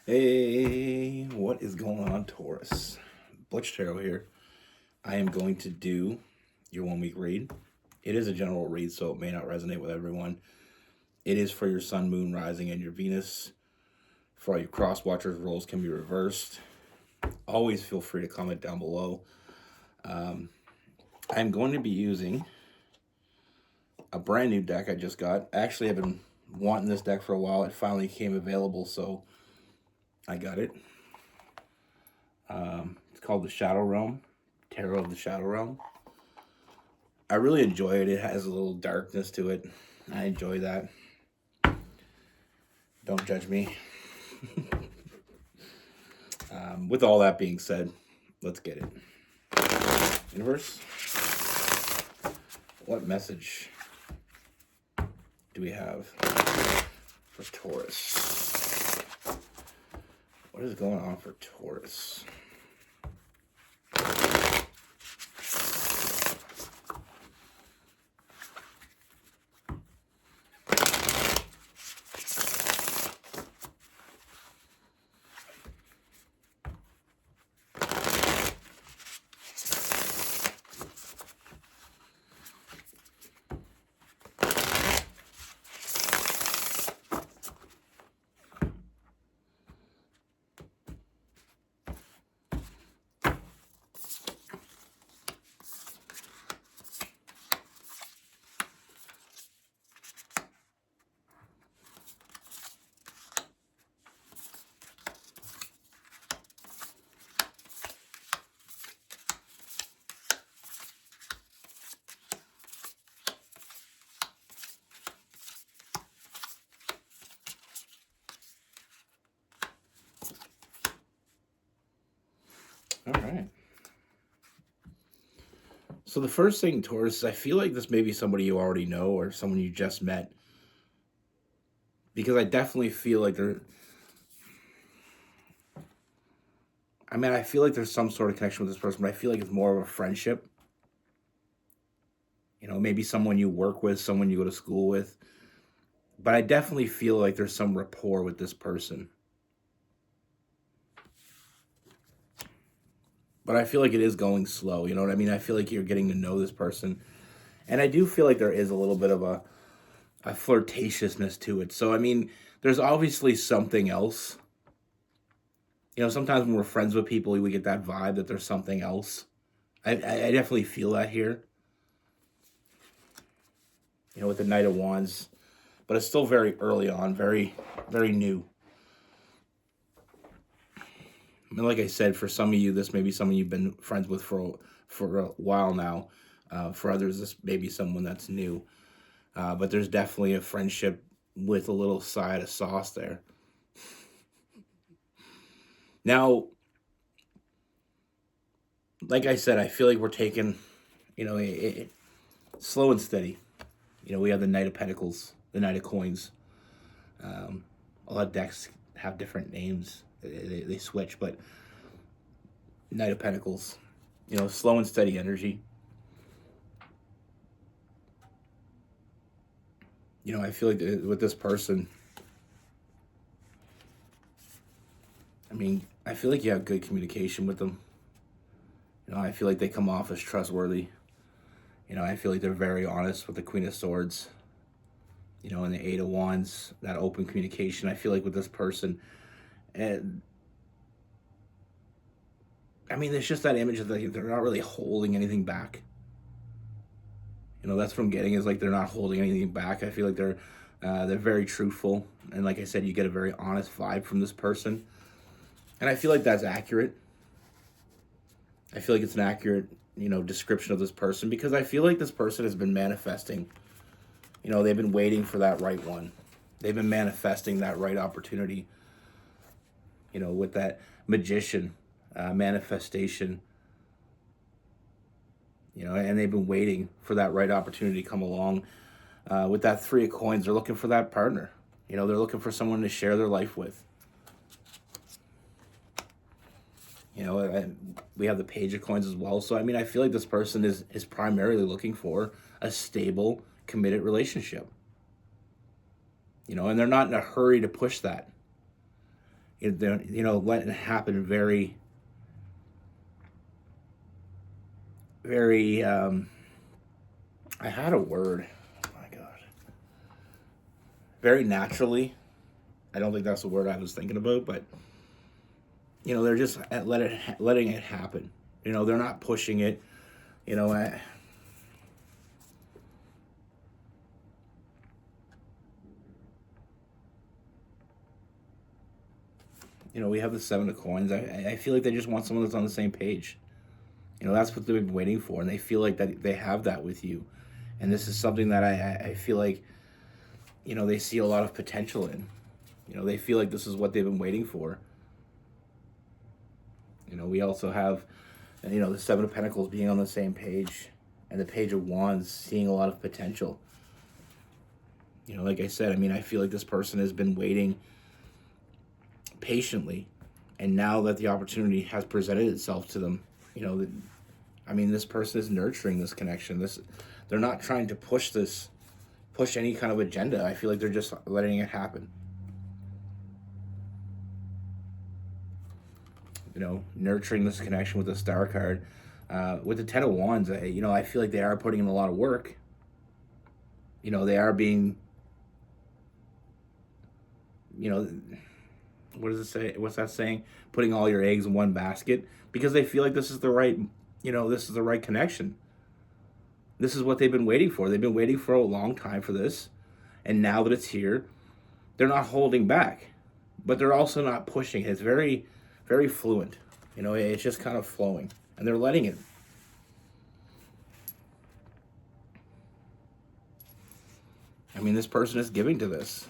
Hey, what is going on, Taurus? Butch Tarot here. I am going to do your 1 week read. It is a general read, so it may not resonate with everyone. It is for your sun, moon, rising, and your Venus. For all you cross watchers, roles can be reversed. Always feel free to comment down below. I'm going to be using a brand new deck I just got. Actually, I've been wanting this deck for a while. It finally came available, so I got it. It's called the Shadow Realm, Tarot of the Shadow Realm. I really enjoy it. It has a little darkness to it. I enjoy that. Don't judge me. With all that being said, let's get it. Universe, what message do we have for Taurus? What is going on for Taurus? All right. So the first thing, Taurus, I feel like this may be somebody you already know or someone you just met. Because I definitely feel like I feel like there's some sort of connection with this person, but I feel like it's more of a friendship. Maybe someone you work with, someone you go to school with. But I definitely feel like there's some rapport with this person. But I feel like it is going slow. You know what I mean? I feel like you're getting to know this person. And I do feel like there is a little bit of a flirtatiousness to it. So, there's obviously something else. Sometimes when we're friends with people, we get that vibe that there's something else. I definitely feel that here. With the Knight of Wands. But it's still very early on, very, very new. Like I said, for some of you, this may be someone you've been friends with for a while now. For others, this may be someone that's new. But there's definitely a friendship with a little side of sauce there. Now, like I said, I feel like we're taking, slow and steady. We have the Knight of Pentacles, the Knight of Coins. A lot of decks have different names. They switch, but Knight of Pentacles, slow and steady energy. I feel like with this person, I feel like you have good communication with them. I feel like they come off as trustworthy. I feel like they're very honest with the Queen of Swords. And the Eight of Wands, that open communication. I feel like with this person, and there's just that image of they're not really holding anything back. That's what I'm getting, is like they're not holding anything back. I feel like they're very truthful, and like I said, you get a very honest vibe from this person, and I feel like that's accurate. I feel like it's an accurate, description of this person, because I feel like this person has been manifesting. They've been waiting for that right one. They've been manifesting that right opportunity. With that Magician manifestation. And they've been waiting for that right opportunity to come along. With that Three of Coins, they're looking for that partner. They're looking for someone to share their life with. And we have the Page of Coins as well. So, I feel like this person is primarily looking for a stable, committed relationship. And they're not in a hurry to push that. letting it happen very, very, I had a word. Oh my God. Very naturally. I don't think that's the word I was thinking about, but they're just letting it happen. They're not pushing it. You know, I, we have the seven of coins. I feel like they just want someone that's on the same page. That's what they've been waiting for, and they feel like that they have that with you. And this is something that I feel like, they see a lot of potential in. They feel like this is what they've been waiting for. We also have, the Seven of Pentacles being on the same page, and the Page of Wands seeing a lot of potential. Like I said, I feel like this person has been waiting patiently, and now that the opportunity has presented itself to them, this person is nurturing this connection. They're not trying to push any kind of agenda. I feel like they're just letting it happen. Nurturing this connection with the Star card. With the Ten of Wands, I feel like they are putting in a lot of work. They are being, what does it say? What's that saying? Putting all your eggs in one basket, because they feel like this is the right, this is the right connection. This is what they've been waiting for. They've been waiting for a long time for this. And now that it's here, they're not holding back, but they're also not pushing. It's very, very fluent. It's just kind of flowing, and they're letting it. This person is giving to this.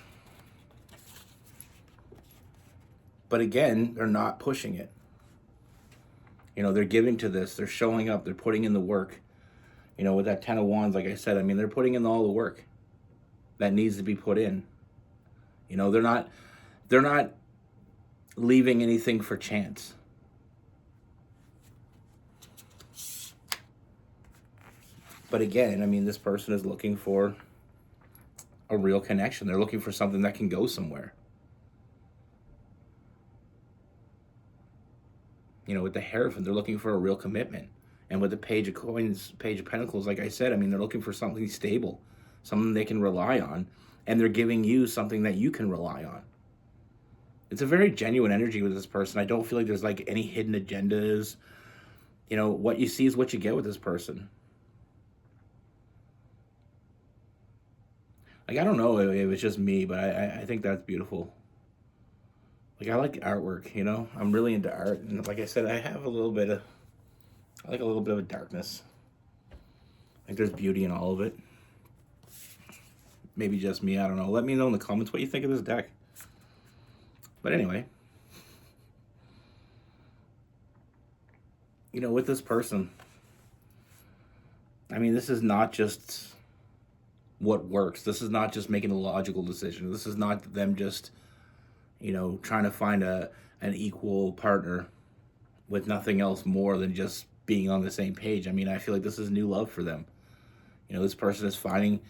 But again, they're not pushing it. They're giving to this. They're showing up. They're putting in the work. With that Ten of Wands, like I said, they're putting in all the work that needs to be put in. They're not leaving anything for chance. But again, this person is looking for a real connection. They're looking for something that can go somewhere. With the Hierophant, they're looking for a real commitment. And with the Page of Coins, Page of Pentacles, like I said, they're looking for something stable, something they can rely on. And they're giving you something that you can rely on. It's a very genuine energy with this person. I don't feel like there's like any hidden agendas. What you see is what you get with this person. Like, I don't know if it's just me, but I think that's beautiful. Like, I like artwork, I'm really into art. And like I said, I like a little bit of a darkness. Like, there's beauty in all of it. Maybe just me, I don't know. Let me know in the comments what you think of this deck. But anyway, with this person, this is not just what works. This is not just making a logical decision. This is not them just, trying to find an equal partner with nothing else more than just being on the same page. I feel like this is new love for them. This person is finding,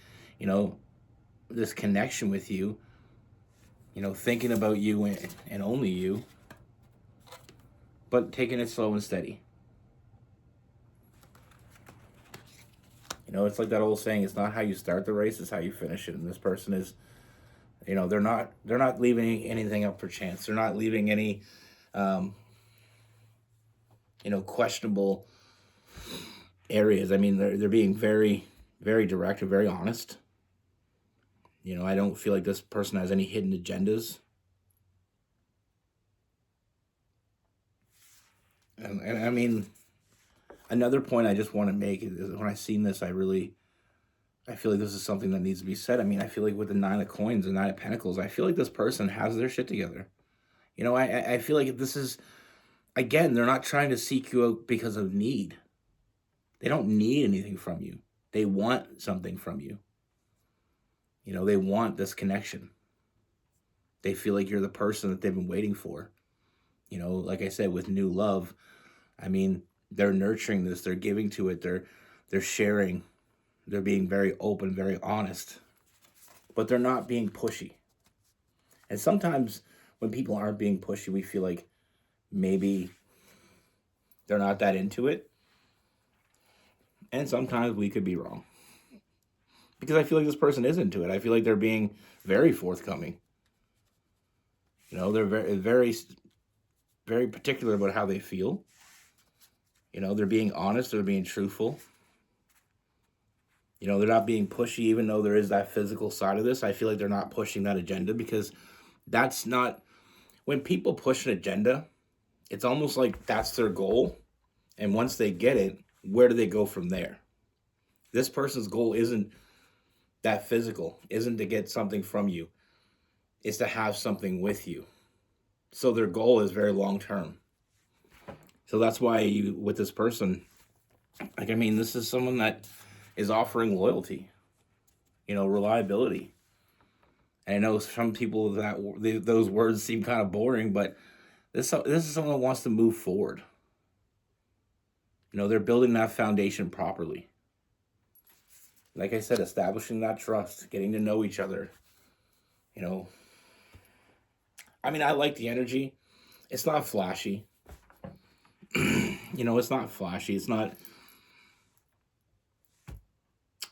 this connection with you, thinking about you and only you, but taking it slow and steady. It's like that old saying, it's not how you start the race, it's how you finish it. And this person is, they're not leaving anything up for chance. They're not leaving any, questionable areas. They're being very, very direct and very honest. I don't feel like this person has any hidden agendas. And another point I just want to make is when I seen this, I feel like this is something that needs to be said. I feel like with the Nine of Coins and Nine of Pentacles, I feel like this person has their shit together. I feel like this is, again, they're not trying to seek you out because of need. They don't need anything from you. They want something from you. They want this connection. They feel like you're the person that they've been waiting for. Like I said, with new love, they're nurturing this. They're giving to it. They're sharing. They're being very open, very honest. But they're not being pushy. And sometimes when people aren't being pushy, we feel like maybe they're not that into it. And sometimes we could be wrong. Because I feel like this person is into it. I feel like they're being very forthcoming. They're very particular about how they feel. They're being honest, they're being truthful. They're not being pushy, even though there is that physical side of this. I feel like they're not pushing that agenda because that's not, when people push an agenda, it's almost like that's their goal. And once they get it, where do they go from there? This person's goal isn't that physical, isn't to get something from you. It's to have something with you. So their goal is very long term. So that's why with this person, this is someone that is offering loyalty, reliability. And I know some people those words seem kind of boring, but this is someone that wants to move forward. They're building that foundation properly. Like I said, establishing that trust, getting to know each other. I like the energy. It's not flashy. It's not flashy. It's not,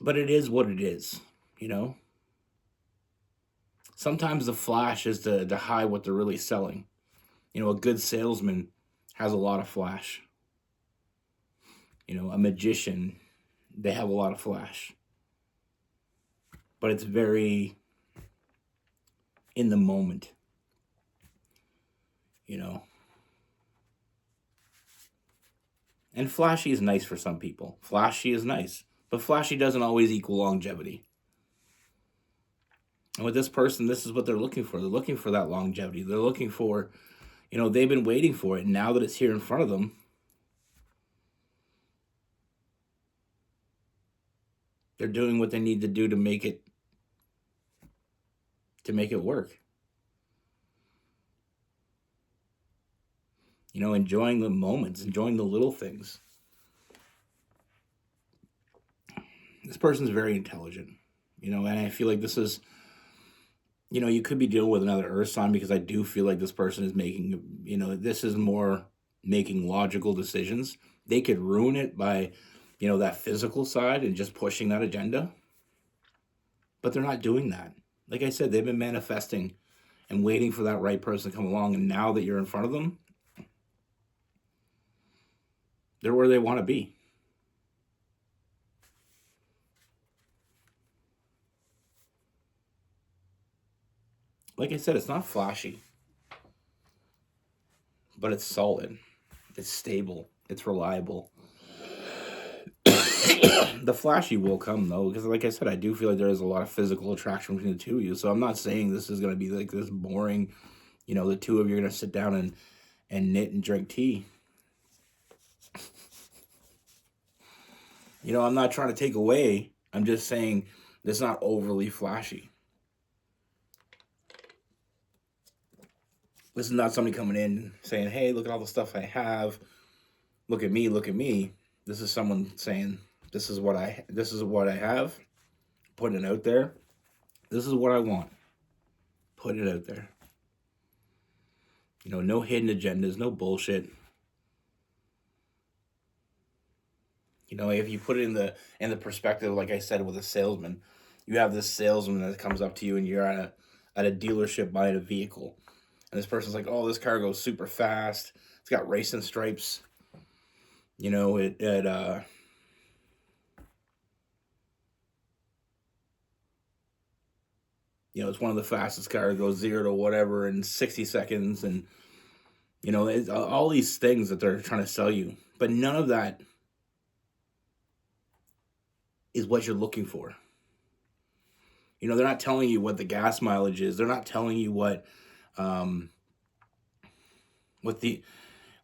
but it is what it is, Sometimes the flash is to hide what they're really selling. A good salesman has a lot of flash. A magician, they have a lot of flash. But it's very in the moment. And flashy is nice for some people. Flashy is nice. But flashy doesn't always equal longevity. And with this person, this is what they're looking for. They're looking for that longevity. They're looking for, they've been waiting for it. And now that it's here in front of them, they're doing what they need to do to make it work. Enjoying the moments, enjoying the little things. This person's very intelligent, and I feel like this is, you could be dealing with another earth sign, because I do feel like this person is making, this is more making logical decisions. They could ruin it by, that physical side and just pushing that agenda. But they're not doing that. Like I said, they've been manifesting and waiting for that right person to come along. And now that you're in front of them, they're where they want to be. Like I said, it's not flashy, but it's solid. It's stable. It's reliable. The flashy will come, though, because like I said, I do feel like there is a lot of physical attraction between the two of you. So I'm not saying this is going to be like this boring, the two of you are going to sit down and knit and drink tea. I'm not trying to take away. I'm just saying it's not overly flashy. This is not somebody coming in saying, hey, look at all the stuff I have. Look at me, look at me. This is someone saying, this is what I have. Putting it out there. This is what I want. Put it out there. No hidden agendas, no bullshit. If you put it in the perspective, like I said, with a salesman, you have this salesman that comes up to you and you're at a dealership buying a vehicle. And this person's like, oh, this car goes super fast. It's got racing stripes. It's one of the fastest cars. It goes 0 to whatever in 60 seconds. And, it's all these things that they're trying to sell you. But none of that is what you're looking for. They're not telling you what the gas mileage is. They're not telling you what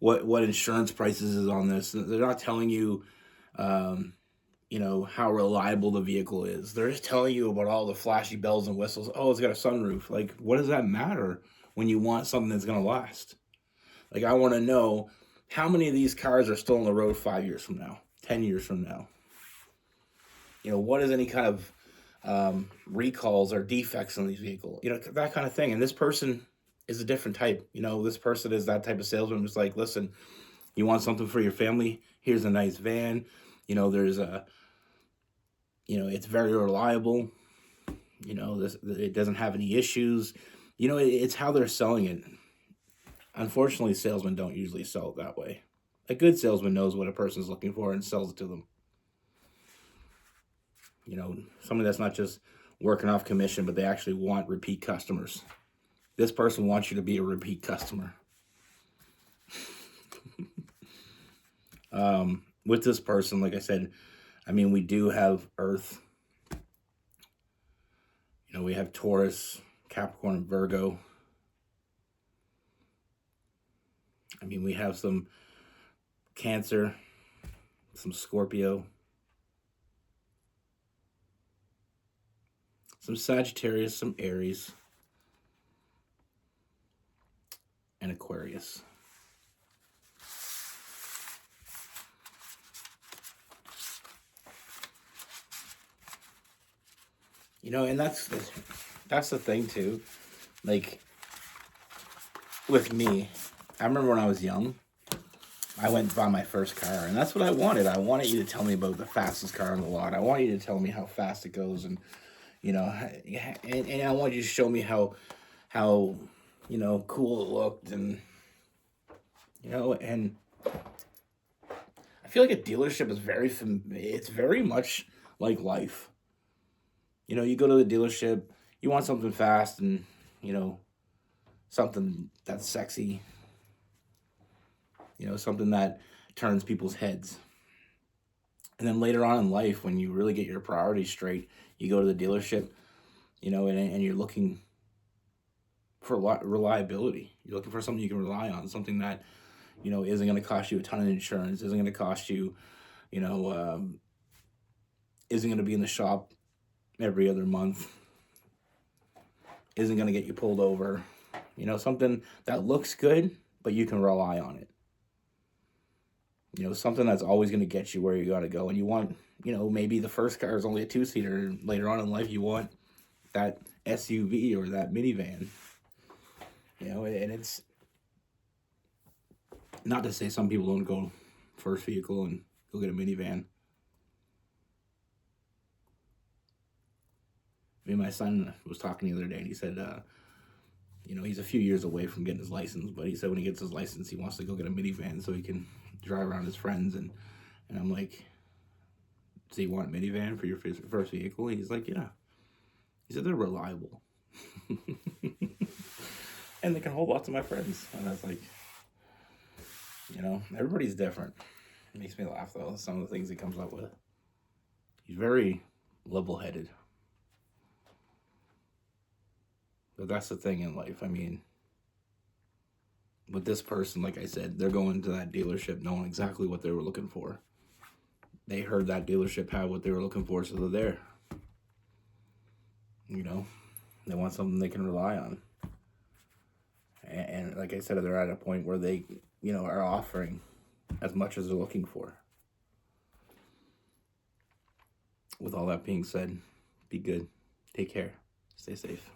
insurance prices is on this. They're not telling you, how reliable the vehicle is. They're just telling you about all the flashy bells and whistles. Oh, it's got a sunroof. Like, what does that matter when you want something that's going to last? Like, I want to know how many of these cars are still on the road 5 years from now, 10 years from now. What is any kind of recalls or defects on these vehicles? That kind of thing. And this person is a different type. You know, this person is that type of salesman who's like, listen, you want something for your family? Here's a nice van. You know, there's a, you know, it's very reliable. You know, it doesn't have any issues. You know, it's how they're selling it. Unfortunately, salesmen don't usually sell it that way. A good salesman knows what a person's looking for and sells it to them. You know, somebody that's not just working off commission, but they actually want repeat customers. This person wants you to be a repeat customer. With this person, like I said, I mean, we do have Earth. You know, we have Taurus, Capricorn, and Virgo. I mean, we have some Cancer, some Scorpio, some Sagittarius, some Aries, and Aquarius. You know, and that's the thing too. Like with me, I remember when I was young, I went and bought my first car, and that's what I wanted. I wanted you to tell me about the fastest car on the lot. I want you to tell me how fast it goes, and you know, and I want you to show me how you know, cool it looked, and you know, and I feel like a dealership is it's very much like life. You know, you go to the dealership, you want something fast, and you know, something that's sexy. You know, something that turns people's heads. And then later on in life, when you really get your priorities straight, you go to the dealership, you know, and you're looking for reliability. You're looking for something you can rely on, something that, you know, isn't going to cost you a ton of insurance, isn't going to cost you, you know, isn't going to be in the shop every other month, isn't going to get you pulled over. You know, something that looks good, but you can rely on it. You know, something that's always going to get you where you got to go. And you want, you know, maybe the first car is only a two-seater. And later on in life, you want that SUV or that minivan. You know, and it's not to say some people don't go first vehicle and go get a minivan. I mean, my son was talking the other day, and he said, you know, he's a few years away from getting his license, but he said when he gets his license, he wants to go get a minivan so he can drive around his friends. And I'm like, so you want a minivan for your first vehicle? And he's like, yeah. He said, they're reliable. And they can hold lots of my friends. And I was like, you know, everybody's different. It makes me laugh, though, some of the things he comes up with. He's very level-headed. But that's the thing in life. I mean, with this person, like I said, they're going to that dealership knowing exactly what they were looking for. They heard that dealership had what they were looking for, so they're there. You know, they want something they can rely on. And like I said, they're at a point where they, you know, are offering as much as they're looking for. With all that being said, be good. Take care. Stay safe.